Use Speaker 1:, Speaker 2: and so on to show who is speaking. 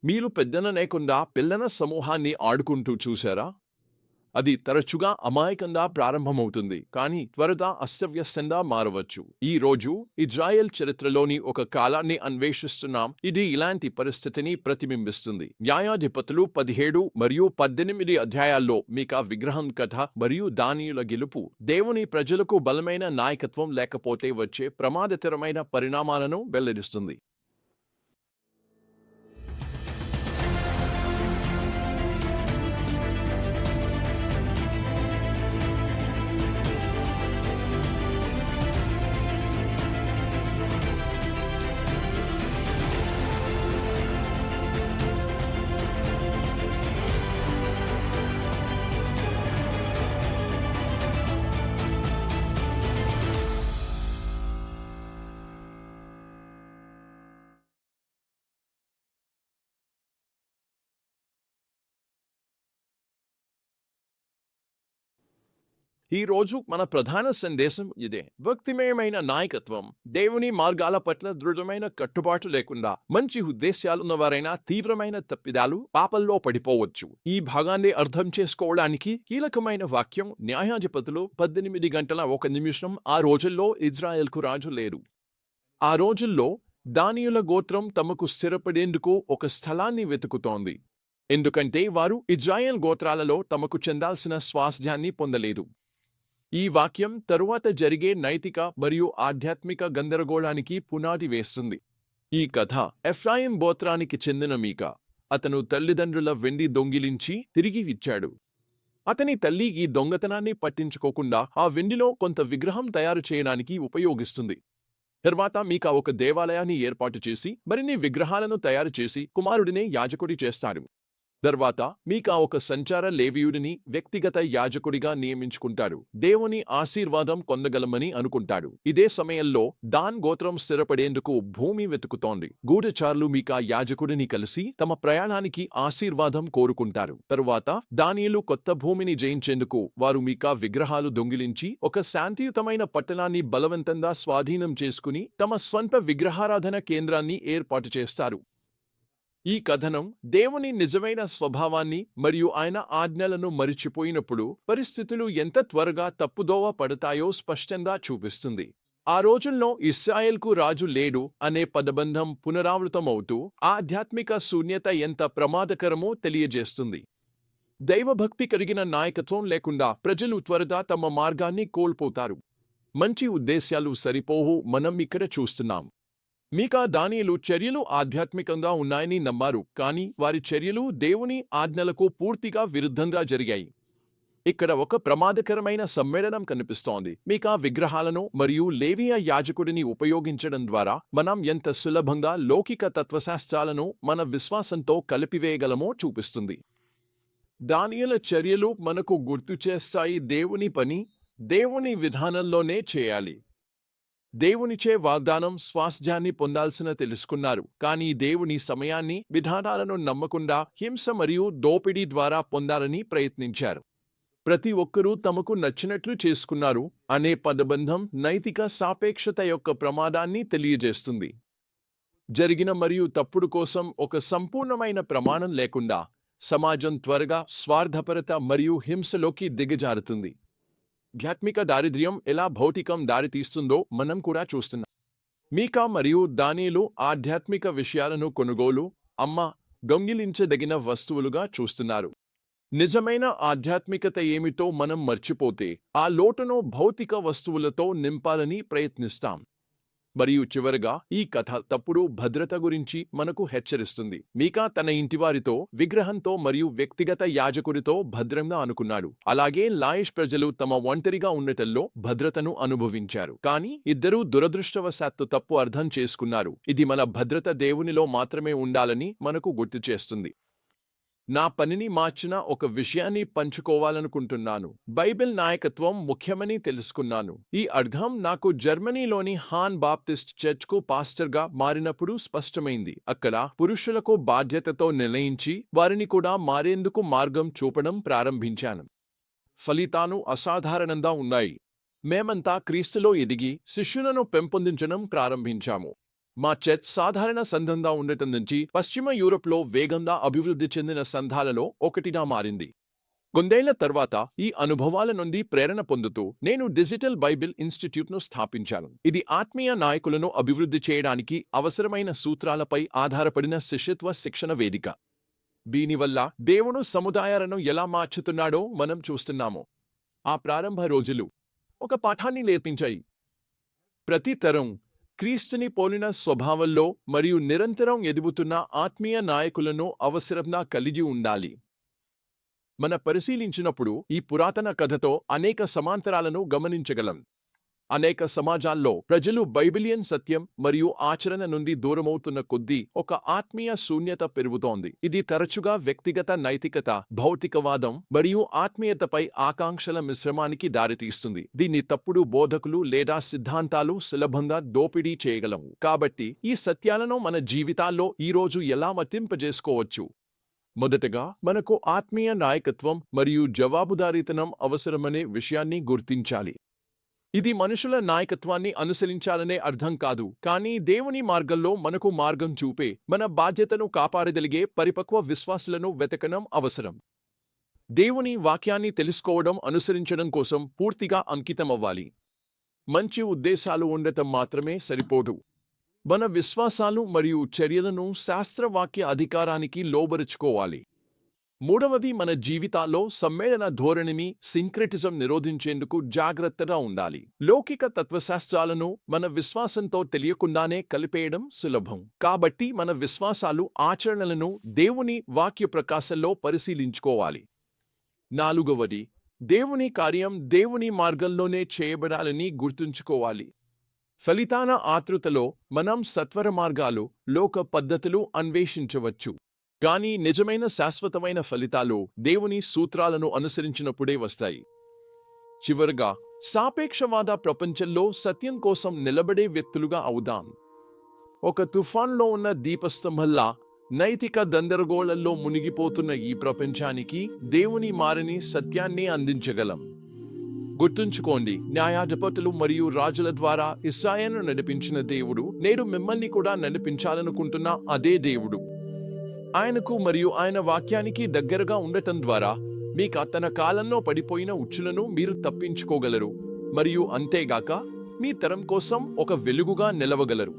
Speaker 1: మీరు పెద్దన లేకుండా పిల్లల సమూహాన్ని ఆడుకుంటూ చూశారా? అది తరచుగా అమాయకంగా ప్రారంభమవుతుంది, కానీ త్వరగా అస్తవ్యస్తంగా మారవచ్చు. ఈ రోజు ఇజ్రాయెల్ చరిత్రలోని ఒక కాలాన్ని అన్వేషిస్తున్నాం, ఇది ఇలాంటి పరిస్థితిని ప్రతిబింబిస్తుంది. న్యాయాధిపతులు 17 మరియు 18 అధ్యాయాల్లో మీకా విగ్రహం కథ మరియు దానియేలు గెలుపు దేవుని ప్రజలకు బలమైన నాయకత్వం లేకపోతే వచ్చే ప్రమాదకరమైన పరిణామాలను వెల్లడిస్తుంది. ఈ రోజు మన ప్రధాన సందేశం ఇదే. భక్తిమయమైన నాయకత్వం దేవుని మార్గాల పట్ల దృఢమైన కట్టుబాటు లేకుండా మంచి ఉద్దేశాలున్నవారైనా తీవ్రమైన తప్పిదాలు పాపల్లో పడిపోవచ్చు. ఈ భాగాన్ని అర్థం చేసుకోవడానికి కీలకమైన వాక్యం న్యాయాధిపతులు 18:01. ఆ రోజుల్లో ఇజ్రాయెల్కు రాజు లేరు. ఆ రోజుల్లో దానియేలు గోత్రం తమకు స్థిరపడేందుకు ఒక స్థలాన్ని వెతుకుతోంది. ఎందుకంటే వారు ఇజ్రాయెల్ గోత్రాలలో తమకు చెందాల్సిన స్వాస్థ్యాన్ని పొందలేదు. ఈ వాక్యం తరువాత జరిగే నైతిక మరియు ఆధ్యాత్మిక గందరగోళానికి పునాది వేస్తుంది. ఈ కథ ఎఫ్రాయిం గోత్రానికి చెందిన మీకా. అతను తల్లిదండ్రుల వెండి దొంగిలించి తిరిగి ఇచ్చాడు. అతని తల్లి ఈ దొంగతనాన్ని పట్టించుకోకుండా ఆ వెండిలో కొంత విగ్రహం తయారు చేయడానికి ఉపయోగిస్తుంది. తర్వాత మీకా ఒక దేవాలయాన్ని ఏర్పాటు చేసి మరిన్ని విగ్రహాలను తయారు చేసి కుమారుడినే యాజకుడి చేస్తాడు. తర్వాత మీకా ఒక సంచార లేవీయుడిని వ్యక్తిగత యాజకుడిగా నియమించుకుంటాడు. దేవుని ఆశీర్వాదం పొందగలమని అనుకుంటాడు. ఇదే సమయంలో దాన్ గోత్రం స్థిరపడేందుకు భూమి వెతుకుతోంది. గూఢచారులు మీకా యాజకుడిని కలిసి తమ ప్రయాణానికి ఆశీర్వాదం కోరుకుంటారు. తరువాత దానియేలు కొత్త భూమిని జయించేందుకు వారు మీకా విగ్రహాలు దొంగిలించి ఒక శాంతియుతమైన పట్టణాన్ని బలవంతంగా స్వాధీనం చేసుకుని తమ స్వంత విగ్రహారాధన కేంద్రాన్ని ఏర్పాటు చేస్తారు. ఈ కథనం దేవుని నిజమైన స్వభావాన్ని మరియు ఆయన ఆజ్ఞలను మరిచిపోయినప్పుడు పరిస్థితులు ఎంత త్వరగా తప్పుదోవ పడతాయో స్పష్టంగా చూపిస్తుంది. ఆ రోజుల్లో ఇశ్రాయేల్కు రాజు లేడు అనే పదబంధం పునరావృతమవుతూ ఆధ్యాత్మిక శూన్యత ఎంత ప్రమాదకరమో తెలియజేస్తుంది. దైవభక్తి కలిగిన నాయకత్వం లేకుండా ప్రజలు త్వరగా తమ మార్గాన్ని కోల్పోతారు. మంచి ఉద్దేశ్యాలు సరిపోవు. మనం ఇక్కడ చూస్తున్నాం. మీకా దానియేలు చర్యలు ఆధ్యాత్మికంగా ఉన్నాయని నమ్మారు, కానీ వారి చర్యలు దేవుని ఆజ్ఞలకు పూర్తిగా విరుద్ధంగా జరిగాయి. ఇక్కడ ఒక ప్రమాదకరమైన సమ్మేళనం కనిపిస్తోంది. మీకా విగ్రహాలను మరియు లేవీయ యాజకుడిని ఉపయోగించడం ద్వారా మనం ఎంత సులభంగా లౌకిక తత్వశాస్త్రాలను మన విశ్వాసంతో కలిపివేయగలమో చూపిస్తుంది. దానియేలు చర్యలు మనకు గుర్తు చేస్తాయి, దేవుని పని దేవుని విధానంలోనే చేయాలి. దేవునిచే వాగ్దానం స్వాస్థ్యాన్ని పొందాల్సిన తెలుసుకున్నారు, కానీ దేవుని సమయాన్ని విధానాలను నమ్మకుండా హింస మరియు దోపిడీ ద్వారా పొందాలని ప్రయత్నించారు. ప్రతి ఒక్కరూ తమకు నచ్చినట్లు చేసుకున్నారు అనే పదబంధం నైతిక సాపేక్షత యొక్క ప్రమాదాన్ని తెలియజేస్తుంది. జరిగిన మరియు తప్పుడు కోసం ఒక సంపూర్ణమైన ప్రమాణం లేకుండా సమాజం త్వరగా స్వార్థపరత మరియు హింసలోకి దిగజారుతుంది. ఆధ్యాత్మిక దారిద్ర్యం ఎలా భౌతికం దారితీస్తుందో మనం కూడా చూస్తున్నాం. మీకా మరియు దానియేలు ఆధ్యాత్మిక విషయాలను కొనుగోలు, దొంగిలించదగిన వస్తువులుగా చూస్తున్నారు. నిజమైన ఆధ్యాత్మికత ఏమిటో మనం మర్చిపోతే ఆ లోటును భౌతిక వస్తువులతో నింపాలని ప్రయత్నిస్తాం. మరియు చివరగా ఈ కథ తప్పుడు భద్రత గురించి మనకు హెచ్చరిస్తుంది. మీకా తన ఇంటివారితో, విగ్రహంతో మరియు వ్యక్తిగత యాజకుడితో భద్రంగా అనుకున్నాడు. అలాగే లాయిష్ ప్రజలు తమ ఒంటరిగా ఉండటంలో భద్రతను అనుభవించారు. కానీ ఇద్దరూ దురదృష్టవశాత్తు తప్పు అర్థం చేసుకున్నారు. ఇది మన భద్రత దేవునిలో మాత్రమే ఉండాలని మనకు గుర్తు చేస్తుంది. నా పనిని మార్చిన ఒక విషయాన్ని పంచుకోవాలనుకుంటున్నాను. బైబిల్ నాయకత్వం ముఖ్యమని తెలుసుకున్నాను. ఈ అర్థం నాకు జర్మనీలోని హాన్ బాప్టిస్ట్ చర్చ్కు పాస్టర్గా మారినప్పుడు స్పష్టమైంది. అక్కడ పురుషులకు బాధ్యతతో నిర్ణయించి వారిని కూడా మారేందుకు మార్గం చూపడం ప్రారంభించాను. ఫలితాలు అసాధారణంగా ఉన్నాయి. మేమంతా క్రీస్తులో ఎదిగి శిష్యులను పెంపొందించడం ప్రారంభించాము. మా చర్చ్ సాధారణ సంఘంగా ఉండటం నుంచి పశ్చిమ యూరోప్లో వేగంగా అభివృద్ధి చెందిన సంఘాలలో ఒకటిగా మారింది. కొందేళ్ల తర్వాత ఈ అనుభవాల నుండి ప్రేరణ పొందుతూ నేను డిజిటల్ బైబిల్ ఇన్స్టిట్యూట్ను స్థాపించాను. ఇది ఆత్మీయ నాయకులను అభివృద్ధి చేయడానికి అవసరమైన సూత్రాలపై ఆధారపడిన శిష్యత్వ శిక్షణ వేదిక. దీనివల్ల దేవుడు సముదాయాలను ఎలా మార్చుతున్నాడో మనం చూస్తున్నాము. ఆ ప్రారంభ రోజులు ఒక పాఠాన్ని నేర్పించాయి. ప్రతి తరం క్రీస్తుని పోలిన స్వభావంలో మరియు నిరంతరం ఎదుగుతున్న ఆత్మీయ నాయకులను అవసరంగా కలిగి ఉండాలి. పరిశీలించినప్పుడు ఈ పురాతన కథతో అనేక సమాంతరాలను గమనించగలం. అనేక సమాజాల్లో ప్రజలు బైబిలియన్ సత్యం మరియు ఆచరణ నుండి దూరమవుతున్న కొద్దీ ఒక ఆత్మీయ శూన్యత పెరుగుతోంది. ఇది తరచుగా వ్యక్తిగత నైతికత, భౌతికవాదం మరియు ఆత్మీయతపై ఆకాంక్షల మిశ్రమానికి దారితీస్తుంది. దీన్ని తప్పుడు బోధకులు లేదా సిద్ధాంతాలు సులభంగా దోపిడీ చేయగలవు. కాబట్టి ఈ సత్యాలను మన జీవితాల్లో ఈరోజు ఎలా వర్తింపజేసుకోవచ్చు? మొదటగా, మనకు ఆత్మీయ నాయకత్వం మరియు జవాబుదారీతనం అవసరమనే విషయాన్ని గుర్తించాలి. ఇది మనుషుల నాయకత్వాన్ని అనుసరించాలనే అర్థం కాదు, కానీ దేవుని మార్గంలో మనకు మార్గం చూపే, మన బాధ్యతను కాపాడగలిగే పరిపక్వ విశ్వాసులను వెతకడం అవసరం. దేవుని వాక్యాన్ని తెలుసుకోవడం, అనుసరించడం కోసం పూర్తిగా అంకితమవ్వాలి. మంచి ఉద్దేశాలు ఉండటం మాత్రమే సరిపోదు. మన విశ్వాసాలు మరియు చర్యలను శాస్త్రవాక్య అధికారానికి లోబరుచుకోవాలి. మూడవది, మన జీవితాల్లో సమ్మేళన ధోరణిని, సింక్రెటిజం నిరోధించేందుకు జాగ్రత్తగా ఉండాలి. లౌకిక తత్వశాస్త్రాలను మన విశ్వాసంతో తెలియకుండానే కలిపేయడం సులభం. కాబట్టి మన విశ్వాసాలు, ఆచరణలను దేవుని వాక్య ప్రకాశంలో పరిశీలించుకోవాలి. నాలుగవది, దేవుని కార్యం దేవుని మార్గంలోనే చేయబడాలని గుర్తుంచుకోవాలి. ఫలితాన ఆతృతలో మనం సత్వర మార్గాలు, లోక పద్ధతులు అన్వేషించవచ్చు. కానీ నిజమైన శాశ్వతమైన ఫలితాలు దేవుని సూత్రాలను అనుసరించినప్పుడే వస్తాయి. చివరగా, సాపేక్షవాద ప్రపంచంలో సత్యం కోసం నిలబడే వ్యక్తులుగా అవుదాం. ఒక తుఫాన్లో ఉన్న దీపస్తంభంలా నైతిక గందరగోళంలో మునిగిపోతున్న ఈ ప్రపంచానికి దేవుని మారని సత్యాన్ని అందించగలం. గుర్తుంచుకోండి, న్యాయాధిపతులు మరియు రాజుల ద్వారా ఇశ్రాయేలును నడిపించిన దేవుడు నేడు మిమ్మల్ని కూడా నడిపించాలనుకుంటున్న అదే దేవుడు. ఆయనకు మరియు ఆయన వాక్యానికి దగ్గరగా ఉండటం ద్వారా మీకు తన కాలంలో పడిపోయిన ఉచ్చులను మీరు తప్పించుకోగలరు మరియు అంతేగాక మీ తరం కోసం ఒక వెలుగుగా నిలవగలరు.